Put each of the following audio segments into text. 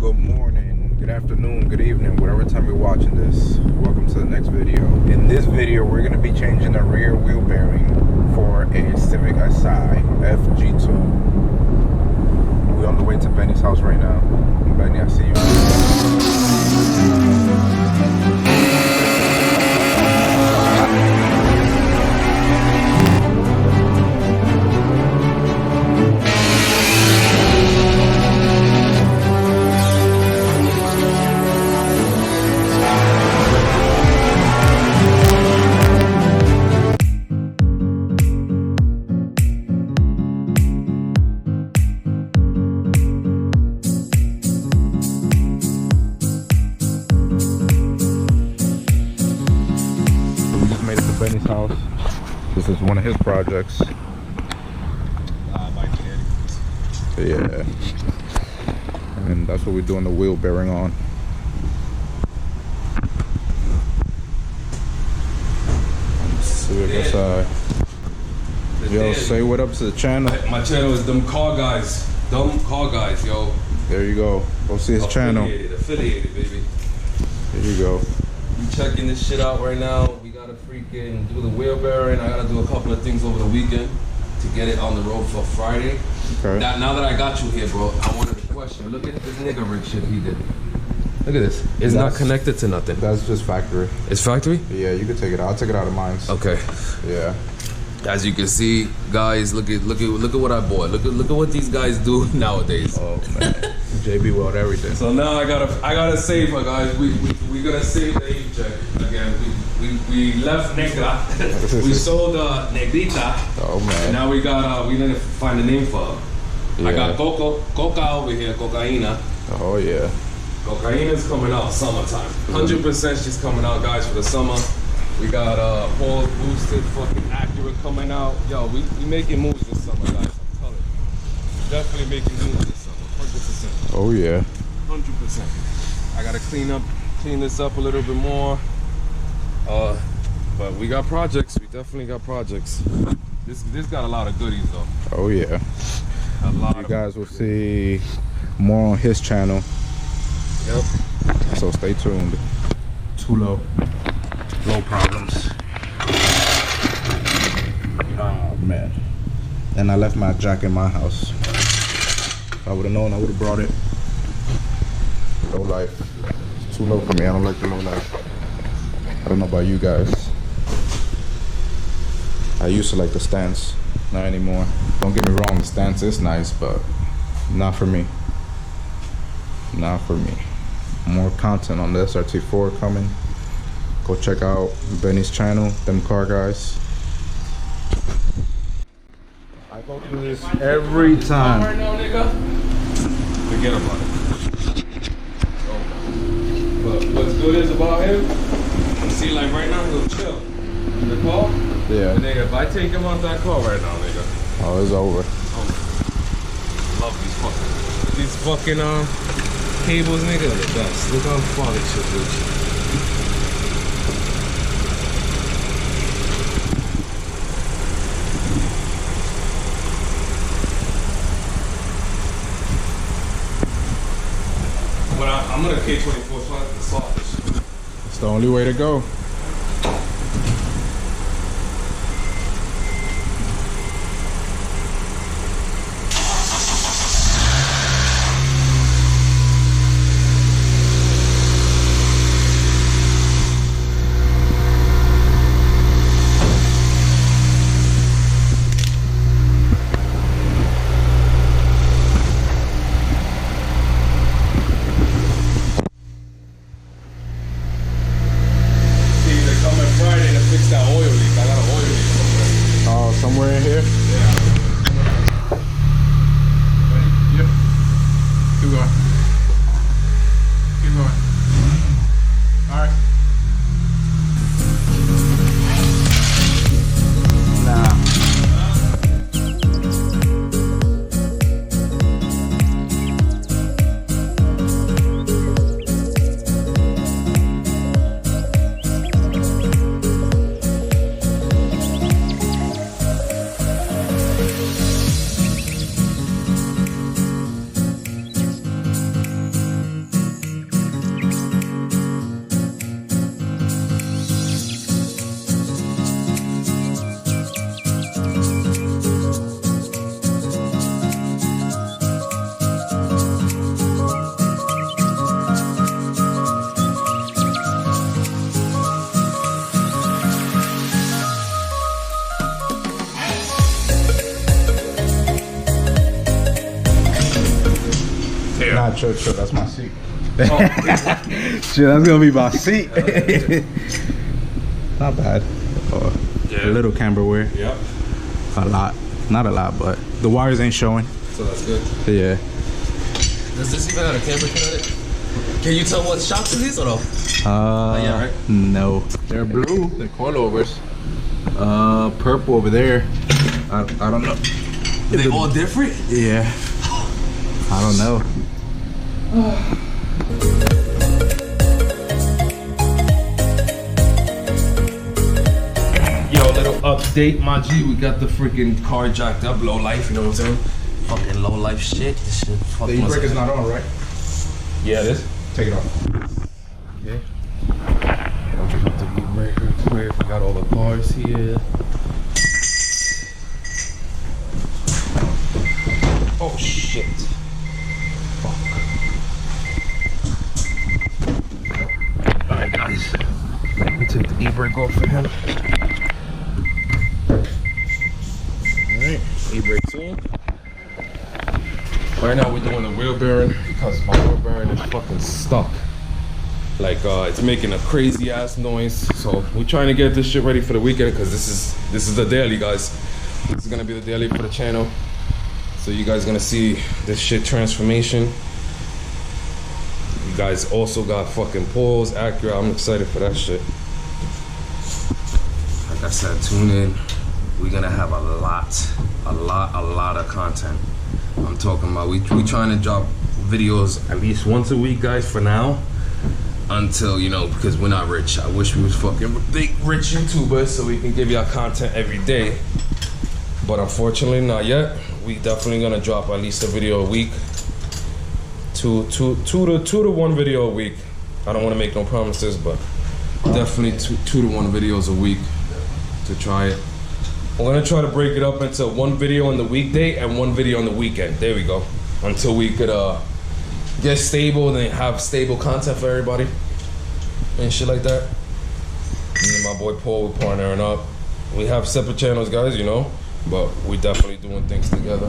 Good morning, good afternoon, good evening, whatever time you're watching this. Welcome to the next video. In this video, we're going to be changing the rear wheel bearing for a Civic SI FG2. We're on the way to Benny's house right now. Benny, I see you. Benny's house. This is one of his projects. Yeah. And that's what we're doing the wheel bearing on. Civic SI. Yo, say what up to the channel. My channel is Dumb Car Guys. Dumb Car Guys, yo. There you go. Go see his channel. Affiliated, baby. There you go. We checking this shit out right now. We gotta freaking do the wheel bearing. I gotta do a couple of things over the weekend to get it on the road for Friday. Okay. Now that I got you here, bro, I wanted to question. Look at this nigga rig shit he did. Look at this. It's not connected to nothing. That's just factory. It's factory? Yeah, you can take it out. I'll take it out of mine. Okay. Yeah. As you can see, guys, look at what I bought. Look at what these guys do nowadays. Oh man, JB weld everything. So now I gotta save her, guys. We gonna save the age check again. We left Negra. We sold Negrita. Oh man. And now we need to find a name for her. Yeah. I got Coca over here, Cocaina. Oh yeah. Cocaina's coming out summertime. 100% she's coming out, guys, for the summer. We got Paul boosted fucking Acura coming out. Yo, we making moves this summer, guys. I'm telling you. Definitely making moves this summer. 100%. Oh yeah. 100%. I gotta clean this up a little bit more. But we got projects. We definitely got projects. This got a lot of goodies though. Oh yeah. A lot. You guys will see more on his channel. Yep. So stay tuned. Too low. Low problems. Oh man. And I left my jack in my house. If I would have known, I would have brought it. Low life. It's too low for me. I don't like the low life. I don't know about you guys. I used to like the stance. Not anymore. Don't get me wrong, the stance is nice, but not for me. Not for me. More content on the SRT4 coming. Go check out Benny's channel, Them Car Guys. I go through this every time. Right now, nigga. Forget about it. But what's good is about him, see, like right now, he'll chill. The car? Yeah. But nigga, if I take him out that car right now, nigga. Oh, it's over. Love these fucking cables, nigga. The best. Look how far this shit reaches. I'm gonna K24 so I have to solve this shit. It's the only way to go. Somewhere in here? Yeah. Ready? Yep. Keep going. Keep going. Alright. Nah. chill. That's my seat. Oh. Shit, that's gonna be my seat. Not bad. A little camber wear. Yep. A lot. Not a lot, but the wires ain't showing. So that's good. Yeah. Does this even have a camber kit on it? Can you tell what shocks are these or no? Yeah, right? No. They're blue. They're coilovers. Purple over there. I don't know. Are they all different? Yeah. I don't know. Yo, little update, my G. We got the freaking car jacked up, low life, you know what I'm saying? Fucking low life shit. This shit The e-brake is not on, right? Yeah, it is. Take it off. Okay. I'll pick up the e-brake real quick. We got all the cars here. Oh shit. Fuck. Alright guys. Let me take the e-brake off for him. Alright, e-brake on. Right now we're doing the wheel bearing because my wheel bearing is fucking stuck. Like it's making a crazy ass noise. So we're trying to get this shit ready for the weekend because this is the daily, guys. This is gonna be the daily for the channel. So you guys gonna see this shit transformation. You guys also got fucking pulls, Acura. I'm excited for that shit. Like I said, tune in. We're gonna have a lot of content. I'm talking about we trying to drop videos at least once a week, guys, for now. Until, you know, because we're not rich. I wish we was fucking big rich YouTubers so we can give y'all content every day. But unfortunately, not yet. We definitely gonna drop at least a video a week. Two to one video a week. I don't want to make no promises, but definitely two to one videos a week to try it. I'm gonna try to break it up into one video on the weekday and one video on the weekend. There we go. Until we could get stable and have stable content for everybody and shit like that. Me and my boy Paul, we're partnering up. We have separate channels, guys, you know, but we definitely doing things together.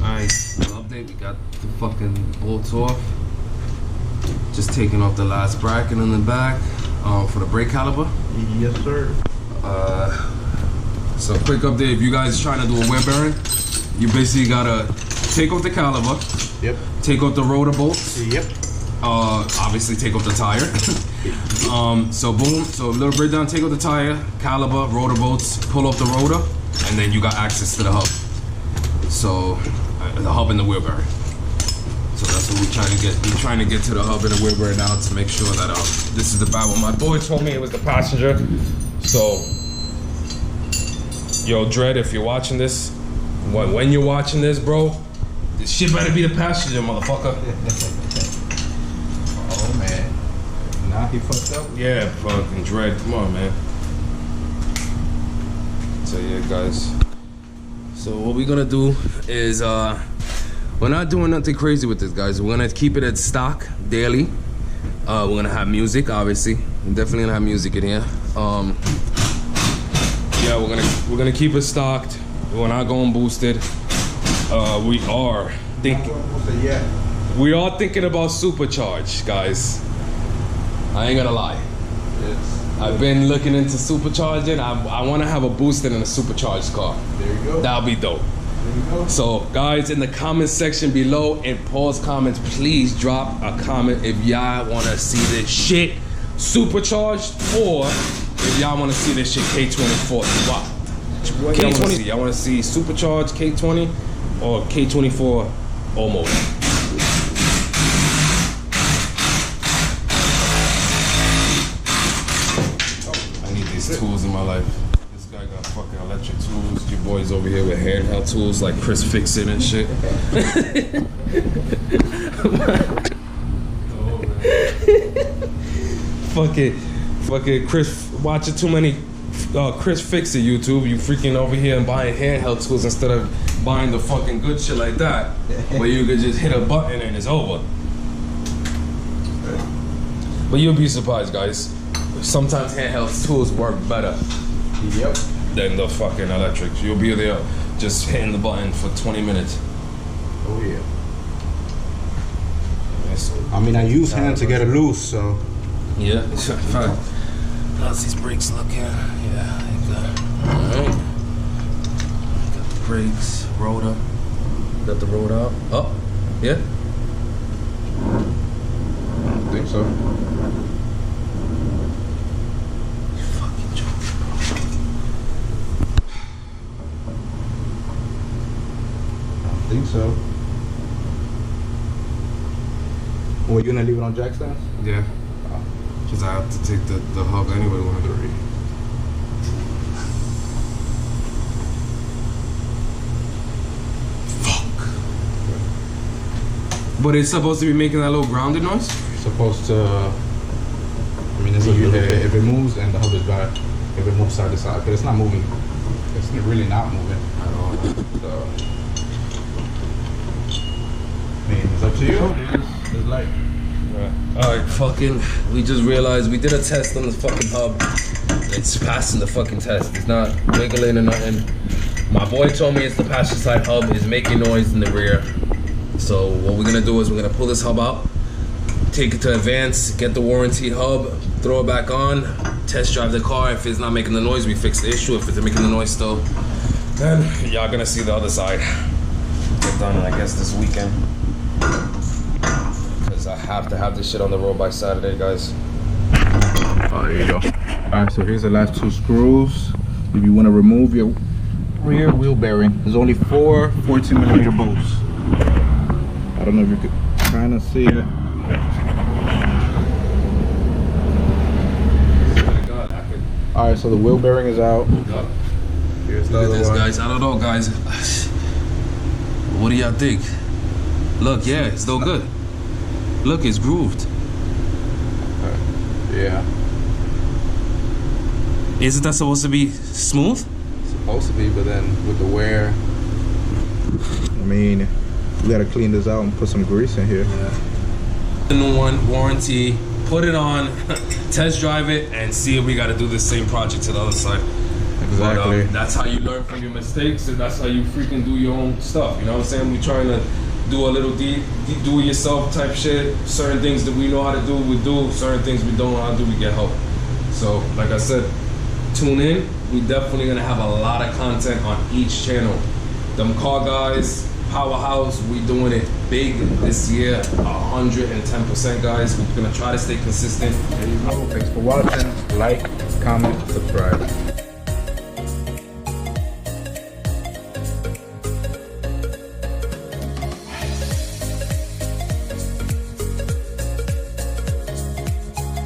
Alright, update. We got the fucking bolts off. Just taking off the last bracket in the back for the brake caliper. Yes, sir. So quick update, if you guys trying to do a wheel bearing, you basically gotta take off the caliper. Yep. Take off the rotor bolts. Yep. Obviously take off the tire. So boom, so a little breakdown, take off the tire, caliper, rotor bolts, pull off the rotor, and then you got access to the hub. So the hub and the wheel bearing. So that's what we're trying to get. We're trying to get to the hub and the wheel bearing now to make sure that this is the bad one. My boy told me it was the passenger. So yo, Dread, if you're watching this, when you're watching this, bro, this shit better be the passenger, motherfucker. Oh man. Nah, he fucked up. Yeah, fucking Dread. Come on, man. So yeah, guys. So what we're gonna do is we're not doing nothing crazy with this, guys. We're gonna keep it at stock daily. We're gonna have music, obviously. We're definitely gonna have music in here. Yeah, we're gonna keep it stocked. We're not going boosted. We are thinking about supercharge, guys. I ain't gonna lie. Yes. I've been looking into supercharging. I want to have a boosted and a supercharged car. There you go. That'll be dope. There you go. So guys, in the comment section below, in Paul's comments, please drop a comment if y'all want to see this shit supercharged, or if y'all want to see this shit K24. Wow. K20. Y'all want to see supercharged K20 or K24 almost. I need these tools in my life. This guy got fucking electric tools. Your boy's over here with handheld tools like Chris Fix-It and shit. Fucking Chris watching too many Chris Fix-It YouTube. You freaking over here and buying handheld tools instead of buying the fucking good shit like that, where you could just hit a button and it's over. But you'll be surprised, guys. Sometimes handheld tools work better than the fucking electrics. You'll be there just hitting the button for 20 minutes. Oh yeah. I mean, I use hand to get it loose, so. Yeah, fine. How's these brakes looking? Yeah, I got. Alright. Got the brakes, rotor. Got the rotor up. Up? Yeah? I don't think so. You fucking joking, bro. I don't think so. Well, you gonna leave it on jack stands? Yeah. Because I have to take the hub anyway when I go to read. Fuck. But it's supposed to be making that little grounded noise? It's supposed to. I mean, if it moves, then the hub is back. If it moves side to side, but it's not moving. It's really not moving at all. So, I mean, it's up to you. It's like. Alright, fucking, we just realized we did a test on the fucking hub. It's passing the fucking test. It's not wiggling or nothing. My boy told me it's the passenger side hub is making noise in the rear. So what we're gonna do is we're gonna pull this hub out, take it to Advance, get the warranty hub, throw it back on, test drive the car. If it's not making the noise, we fix the issue. If it's making the noise still, then y'all gonna see the other side. Get done, I guess, this weekend. I have to have this shit on the road by Saturday, guys. Oh, there you go. Alright, so here's the last two screws. If you want to remove your rear wheel bearing, there's only 4 14mm bolts. I don't know if you could kind of see it. Alright, so the wheel bearing is out. Here's the other one. Guys. I don't know, guys. What do y'all think? Look, yeah, it's still good. Look, it's grooved. Yeah. Isn't that supposed to be smooth? Supposed to be, but then with the wear, I mean, we gotta clean this out and put some grease in here. Yeah. The new one, warranty, put it on, test drive it, and see if we gotta do the same project to the other side. Exactly. But, that's how you learn from your mistakes, and that's how you freaking do your own stuff. You know what I'm saying? We're trying to do a little do-it-yourself type shit. Certain things that we know how to do, we do. Certain things we don't know how to do, we get help. So, like I said, tune in. We definitely gonna have a lot of content on each channel. Them car guys, powerhouse, we doing it big this year, 110%, guys. We're gonna try to stay consistent. There you go. Thanks for watching. Like, comment, subscribe.